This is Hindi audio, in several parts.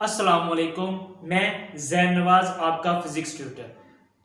अस्सलामुअलैकुम। मैं जैन नवाज, आपका फिजिक्स ट्यूटर।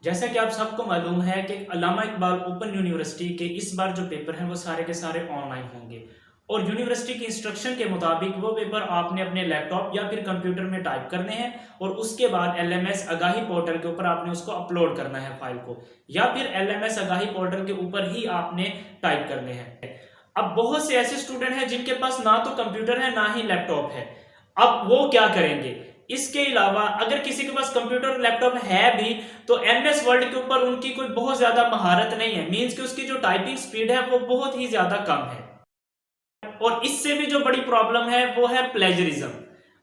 जैसा कि आप सबको मालूम है कि अल्लामा इकबाल ओपन यूनिवर्सिटी के इस बार जो पेपर हैं वो सारे के सारे ऑनलाइन होंगे और यूनिवर्सिटी की इंस्ट्रक्शन के मुताबिक वो पेपर आपने अपने लैपटॉप या फिर कंप्यूटर में टाइप करने हैं और उसके बाद एलएमएस आगाही पोर्टल के ऊपर आपने उसको अपलोड करना है फाइल को, या फिर एलएमएस आगाही पोर्टल के ऊपर ही आपने टाइप करने हैं। अब बहुत से ऐसे स्टूडेंट हैं जिनके पास ना तो कंप्यूटर है ना ही लैपटॉप है। अब वो क्या करेंगे? इसके अलावा अगर किसी के पास कंप्यूटर और लैपटॉप है भी तो एमएस वर्ड के ऊपर उनकी कोई बहुत ज्यादा महारत नहीं है, मींस कि उसकी जो टाइपिंग स्पीड है वो बहुत ही ज्यादा कम है। और इससे भी जो बड़ी प्रॉब्लम है वो है प्लेजरिज्म।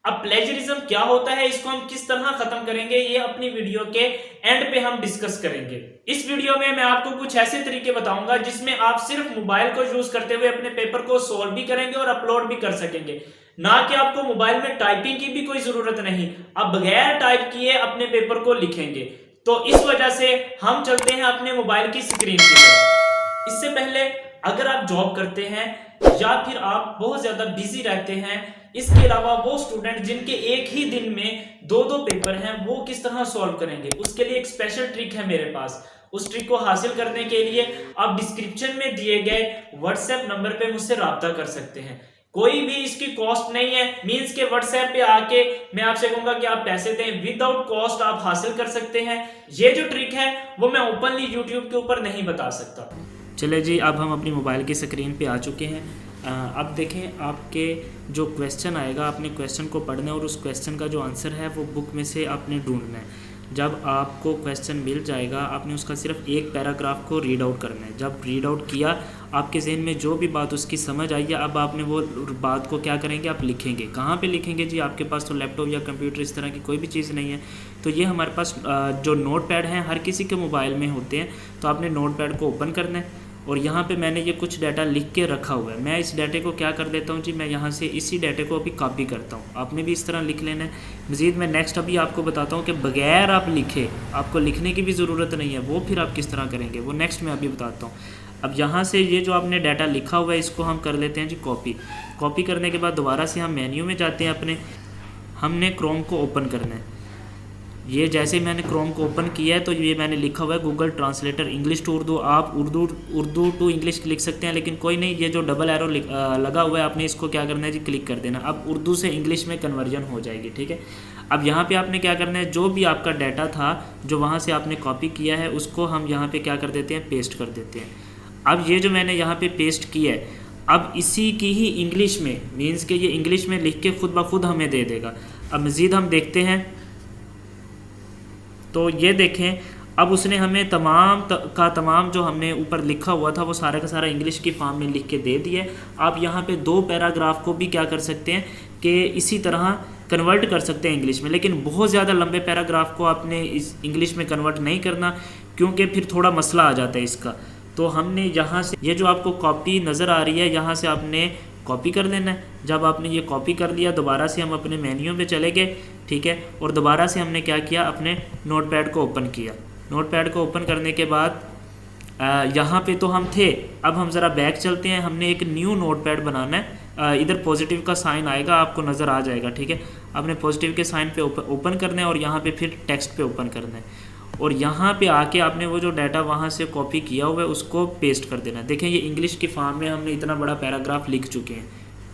अब प्लेजरिज्म क्या होता है, इसको हम किस तरह खत्म करेंगे, ये अपनी वीडियो के एंड पे हम डिस्कस करेंगे। इस वीडियो में मैं आपको कुछ ऐसे तरीके बताऊंगा जिसमें आप सिर्फ मोबाइल को यूज करते हुए अपने पेपर को सोल्व भी करेंगे और अपलोड भी कर सकेंगे, ना कि आपको मोबाइल में टाइपिंग की भी कोई जरूरत नहीं। आप बगैर टाइप किए अपने पेपर को लिखेंगे। तो इस वजह से हम चलते हैं अपने मोबाइल की स्क्रीन की तरफ। इससे पहले अगर आप जॉब करते हैं या फिर आप बहुत ज्यादा बिजी रहते हैं, इसके अलावा वो स्टूडेंट जिनके एक ही दिन में दो दो पेपर हैं, वो किस तरह सॉल्व करेंगे, उसके लिए एक स्पेशल ट्रिक है मेरे पास। उस ट्रिक को हासिल करने के लिए आप डिस्क्रिप्शन में दिए गए व्हाट्सएप नंबर पे मुझसे राब्ता कर सकते हैं। कोई भी इसकी कॉस्ट नहीं है, मींस के व्हाट्सएप पे आके मैं आपसे कहूंगा कि आप पैसे दें, विदाउट कॉस्ट आप हासिल कर सकते हैं। ये जो ट्रिक है वो मैं ओपनली यूट्यूब के ऊपर नहीं बता सकता। चले जी, अब हम अपनी मोबाइल की स्क्रीन पे आ चुके हैं। अब देखें, आपके जो क्वेश्चन आएगा आपने क्वेश्चन को पढ़ना है और उस क्वेश्चन का जो आंसर है वो बुक में से आपने ढूंढना है। जब आपको क्वेश्चन मिल जाएगा आपने उसका सिर्फ एक पैराग्राफ को रीड आउट करना है। जब रीड आउट किया, आपके जहन में जो भी बात उसकी समझ आई है, अब आपने वो बात को क्या करेंगे, आप लिखेंगे। कहाँ पे लिखेंगे जी? आपके पास तो लैपटॉप या कंप्यूटर इस तरह की कोई भी चीज़ नहीं है, तो ये हमारे पास जो नोट पैड हैं हर किसी के मोबाइल में होते हैं। तो आपने नोट पैड को ओपन करना है और यहाँ पे मैंने ये कुछ डाटा लिख के रखा हुआ है। मैं इस डाटे को क्या कर देता हूँ जी, मैं यहाँ से इसी डाटे को अभी कॉपी करता हूँ। आपने भी इस तरह लिख लेना है। मज़ीद मैं नेक्स्ट अभी आपको बताता हूँ कि बगैर आप लिखे, आपको लिखने की भी ज़रूरत नहीं है, वो फिर आप किस तरह करेंगे वो नेक्स्ट मैं अभी बताता हूँ। अब यहाँ से ये जो आपने डाटा लिखा हुआ है इसको हम कर लेते हैं जी कॉपी। कॉपी करने के बाद दोबारा से हम मेन्यू में जाते हैं अपने, हमने क्रोम को ओपन करना है। ये जैसे ही मैंने क्रोम को ओपन किया है तो ये मैंने लिखा हुआ है Google translator English to Urdu. आप उर्दू टू इंग्लिश लिख सकते हैं, लेकिन कोई नहीं, ये जो डबल एरो लगा हुआ है आपने इसको क्या करना है जी, क्लिक कर देना। अब उर्दू से इंग्लिश में कन्वर्जन हो जाएगी, ठीक है। अब यहाँ पे आपने क्या करना है, जो भी आपका डाटा था जो वहाँ से आपने कॉपी किया है उसको हम यहाँ पे क्या कर देते हैं, पेस्ट कर देते हैं। अब ये जो मैंने यहाँ पे पेस्ट किया है, अब इसी की ही इंग्लिश में, मीन्स के ये इंग्लिश में लिख के खुद ब खुद हमें दे देगा। अब मज़ीद हम देखते हैं तो ये देखें, अब उसने हमें तमाम जो हमने ऊपर लिखा हुआ था वो सारा का सारा इंग्लिश की फॉर्म में लिख के दे दिया। आप यहाँ पे दो पैराग्राफ को भी क्या कर सकते हैं कि इसी तरह कन्वर्ट कर सकते हैं इंग्लिश में, लेकिन बहुत ज़्यादा लंबे पैराग्राफ को आपने इस इंग्लिश में कन्वर्ट नहीं करना, क्योंकि फिर थोड़ा मसला आ जाता है इसका। तो हमने यहाँ से ये जो आपको कॉपी नज़र आ रही है, यहाँ से आपने कॉपी कर लेना है। जब आपने ये कॉपी कर लिया, दोबारा से हम अपने मेन्यू में चले गए, ठीक है, और दोबारा से हमने क्या किया, अपने नोटपैड को ओपन किया। नोटपैड को ओपन करने के बाद यहाँ पे तो हम थे, अब हम ज़रा बैक चलते हैं। हमने एक न्यू नोटपैड बनाना है। इधर पॉजिटिव का साइन आएगा, आपको नज़र आ जाएगा, ठीक है। आपने पॉजिटिव के साइन पे ओपन करना है और यहाँ पे फिर टेक्स्ट पे ओपन करना है और यहाँ पे आके आपने वो जो डाटा वहाँ से कॉपी किया हुआ है उसको पेस्ट कर देना। देखें, ये इंग्लिश की फॉर्म में हमने इतना बड़ा पैराग्राफ लिख चुके हैं,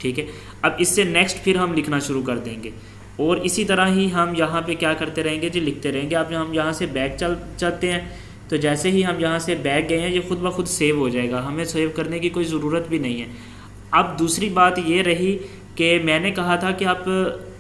ठीक है। अब इससे नेक्स्ट फिर हम लिखना शुरू कर देंगे और इसी तरह ही हम यहाँ पे क्या करते रहेंगे जी, लिखते रहेंगे। अब हम यहाँ से बैक चलते हैं, तो जैसे ही हम यहाँ से बैक गए हैं ये खुद ब खुद सेव हो जाएगा, हमें सेव करने की कोई ज़रूरत भी नहीं है। अब दूसरी बात ये रही कि मैंने कहा था कि आप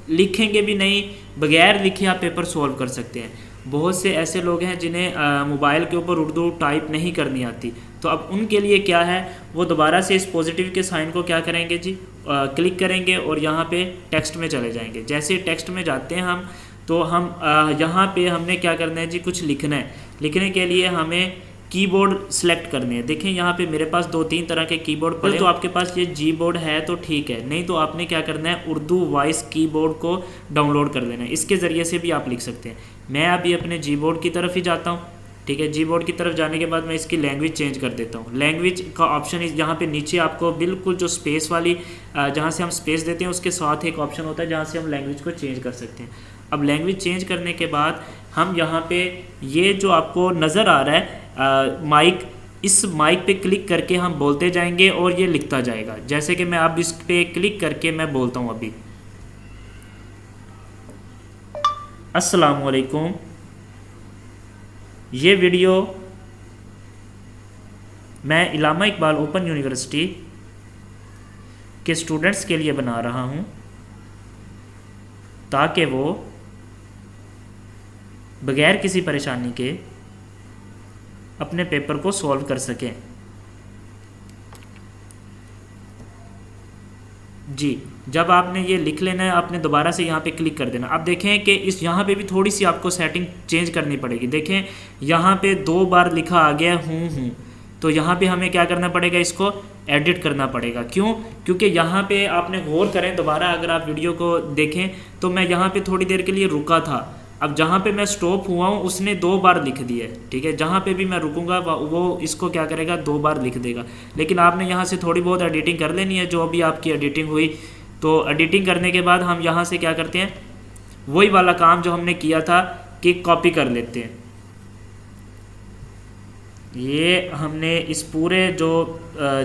लिखेंगे भी नहीं, बगैर लिखे आप पेपर सॉल्व कर सकते हैं। बहुत से ऐसे लोग हैं जिन्हें मोबाइल के ऊपर उर्दू टाइप नहीं करनी आती, तो अब उनके लिए क्या है, वो दोबारा से इस पॉजिटिव के साइन को क्या करेंगे जी, क्लिक करेंगे और यहाँ पे टेक्स्ट में चले जाएंगे। जैसे टेक्स्ट में जाते हैं हम, तो हम यहाँ पे हमने क्या करना है जी, कुछ लिखना है। लिखने के लिए हमें कीबोर्ड सेलेक्ट करनी है। देखें यहाँ पे मेरे पास 2-3 तरह के कीबोर्ड पड़े, तो आपके पास ये जी बोर्ड है तो ठीक है, नहीं तो आपने क्या करना है, उर्दू वॉइस कीबोर्ड को डाउनलोड कर लेना है। इसके ज़रिए से भी आप लिख सकते हैं। मैं अभी अपने जी बोर्ड की तरफ ही जाता हूँ, ठीक है। जी बोर्ड की तरफ जाने के बाद मैं इसकी लैंग्वेज चेंज कर देता हूँ। लैंग्वेज का ऑप्शन इस यहाँ पे नीचे आपको बिल्कुल जो स्पेस वाली जहाँ से हम स्पेस देते हैं उसके साथ एक ऑप्शन होता है जहाँ से हम लैंग्वेज को चेंज कर सकते हैं। अब लैंग्वेज चेंज करने के बाद हम यहाँ पे ये जो आपको नज़र आ रहा है माइक, इस माइक पे क्लिक करके हम बोलते जाएंगे और ये लिखता जाएगा। जैसे कि मैं अब इस पे क्लिक करके मैं बोलता हूँ अभी, अस्सलामुअलैकुम, ये वीडियो मैं इलामा इकबाल ओपन यूनिवर्सिटी के स्टूडेंट्स के लिए बना रहा हूँ ताकि वो बगैर किसी परेशानी के अपने पेपर को सॉल्व कर सकें। जी, जब आपने ये लिख लेना है आपने दोबारा से यहाँ पे क्लिक कर देना। अब देखें कि इस यहाँ पे भी थोड़ी सी आपको सेटिंग चेंज करनी पड़ेगी। देखें यहाँ पे 2 बार लिखा आ गया हूँ, तो यहाँ पे हमें क्या करना पड़ेगा, इसको एडिट करना पड़ेगा। क्यों? क्योंकि यहाँ पे आपने गौर करें, दोबारा अगर आप वीडियो को देखें तो मैं यहाँ पे थोड़ी देर के लिए रुका था। अब जहाँ पे मैं स्टॉप हुआ हूँ उसने 2 बार लिख दिया है, ठीक है। जहाँ पे भी मैं रुकूंगा वो इसको क्या करेगा, 2 बार लिख देगा। लेकिन आपने यहाँ से थोड़ी बहुत एडिटिंग कर लेनी है, जो अभी आपकी एडिटिंग हुई। तो एडिटिंग करने के बाद हम यहाँ से क्या करते हैं, वही वाला काम जो हमने किया था कि कॉपी कर लेते हैं। ये हमने इस पूरे जो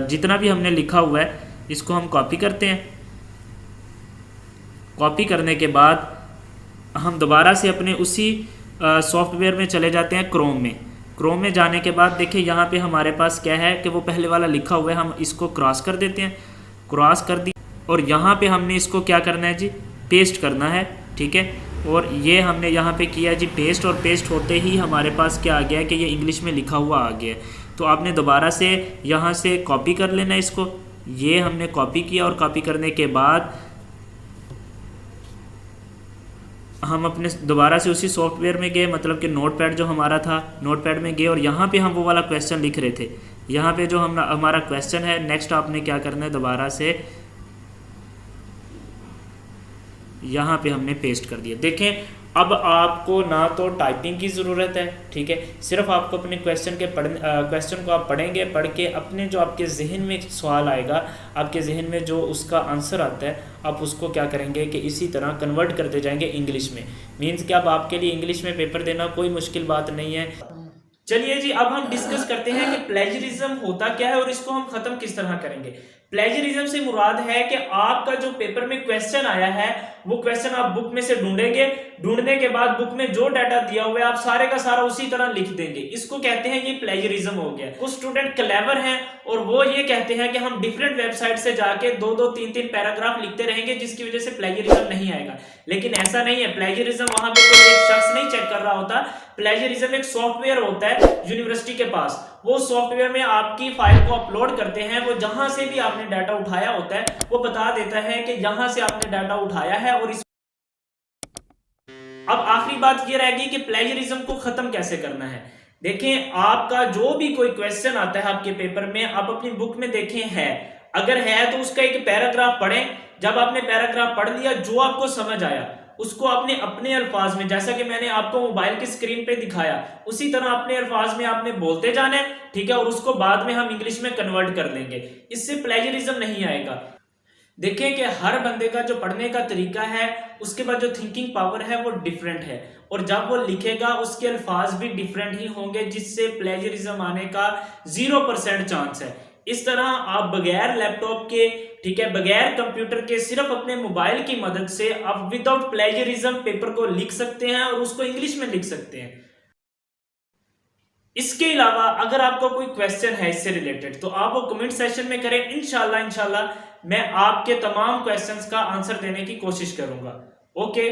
जितना भी हमने लिखा हुआ है इसको हम कॉपी करते हैं। कॉपी करने के बाद हम दोबारा से अपने उसी सॉफ्टवेयर में चले जाते हैं, क्रोम में। क्रोम में जाने के बाद देखिए यहाँ पे हमारे पास क्या है कि वो पहले वाला लिखा हुआ है, हम इसको क्रॉस कर देते हैं। क्रॉस कर दी और यहाँ पे हमने इसको क्या करना है जी, पेस्ट करना है, ठीक है। और ये हमने यहाँ पे किया जी पेस्ट, और पेस्ट होते ही हमारे पास क्या आ गया है कि ये इंग्लिश में लिखा हुआ आ गया है। तो आपने दोबारा से यहाँ से कॉपी कर लेना इसको। ये हमने कॉपी किया और कॉपी करने के बाद हम अपने दोबारा से उसी सॉफ्टवेयर में गए, मतलब कि नोटपैड जो हमारा था, नोटपैड में गए और यहाँ पे हम वो वाला क्वेश्चन लिख रहे थे। यहाँ पे जो हमारा क्वेश्चन है, नेक्स्ट आपने क्या करना है, दोबारा से यहाँ पे हमने पेस्ट कर दिया। देखें अब आपको ना तो टाइपिंग की ज़रूरत है, ठीक है। सिर्फ आपको अपने क्वेश्चन को आप पढ़ेंगे, पढ़ के अपने जो आपके जहन में सवाल आएगा, आपके जहन में जो उसका आंसर आता है, आप उसको क्या करेंगे कि इसी तरह कन्वर्ट करते जाएंगे इंग्लिश में। मीन्स कि अब आपके लिए इंग्लिश में पेपर देना कोई मुश्किल बात नहीं है। चलिए जी, अब हम डिस्कस करते हैं कि प्लेजरिज्म होता क्या है और इसको हम खत्म किस तरह करेंगे। प्लेजरिज्म से मुराद है कि आपका जो पेपर में क्वेश्चन आया है वो क्वेश्चन आप बुक में से ढूंढेंगे, ढूंढने के बाद बुक में जो डाटा दिया हुआ है आप सारे का सारा उसी तरह लिख देंगे। इसको कहते हैं ये प्लेजरिज्म हो गया। कुछ स्टूडेंट क्लेवर हैं और वो ये कहते हैं कि हम डिफरेंट वेबसाइट से जाके 2-2, 3-3 पैराग्राफ लिखते रहेंगे जिसकी वजह से प्लेजरिज्म नहीं आएगा। लेकिन ऐसा नहीं है। प्लेजरिज्म वहां पे कोई एक शख्स नहीं चेक कर रहा होता। प्लेजरिज्म एक सॉफ्टवेयर होता है यूनिवर्सिटी के पास, वो सॉफ्टवेयर में आपकी फाइल को अपलोड करते हैं। वो जहां से भी आपने डाटा उठाया होता है वो बता देता है कि यहां से आपने डाटा उठाया है। और इस अब आखिरी बात ये रहेगी कि प्लेजरिज्म को खत्म कैसे करना है। देखें आपका जो भी कोई क्वेश्चन आता है आपके पेपर में, आप अपनी बुक में देखें है, अगर है तो उसका एक पैराग्राफ पढ़ें। जब आपने पैराग्राफ पढ़ लिया, जो आपको समझ आया उसको आपने अपने अल्फाज में, जैसा कि मैंने आपको मोबाइल की स्क्रीन पे दिखाया, उसी तरह अपने अल्फाज में आपने बोलते जाना है, ठीक है। और उसको बाद में हम इंग्लिश में कन्वर्ट कर देंगे। इससे प्लेजरिज्म नहीं आएगा। देखें कि हर बंदे का जो पढ़ने का तरीका है, उसके बाद जो थिंकिंग पावर है वो डिफरेंट है, और जब वो लिखेगा उसके अल्फाज भी डिफरेंट ही होंगे, जिससे प्लेजरिज्म आने का 0% चांस है। इस तरह आप बगैर लैपटॉप के, ठीक है, बगैर कंप्यूटर के, सिर्फ अपने मोबाइल की मदद से आप विदाउट प्लेजरिज्म पेपर को लिख सकते हैं और उसको इंग्लिश में लिख सकते हैं। इसके अलावा अगर आपको कोई क्वेश्चन है इससे रिलेटेड तो आप वो कमेंट सेक्शन में करें। इंशाल्लाह मैं आपके तमाम क्वेश्चंस का आंसर देने की कोशिश करूंगा। ओके।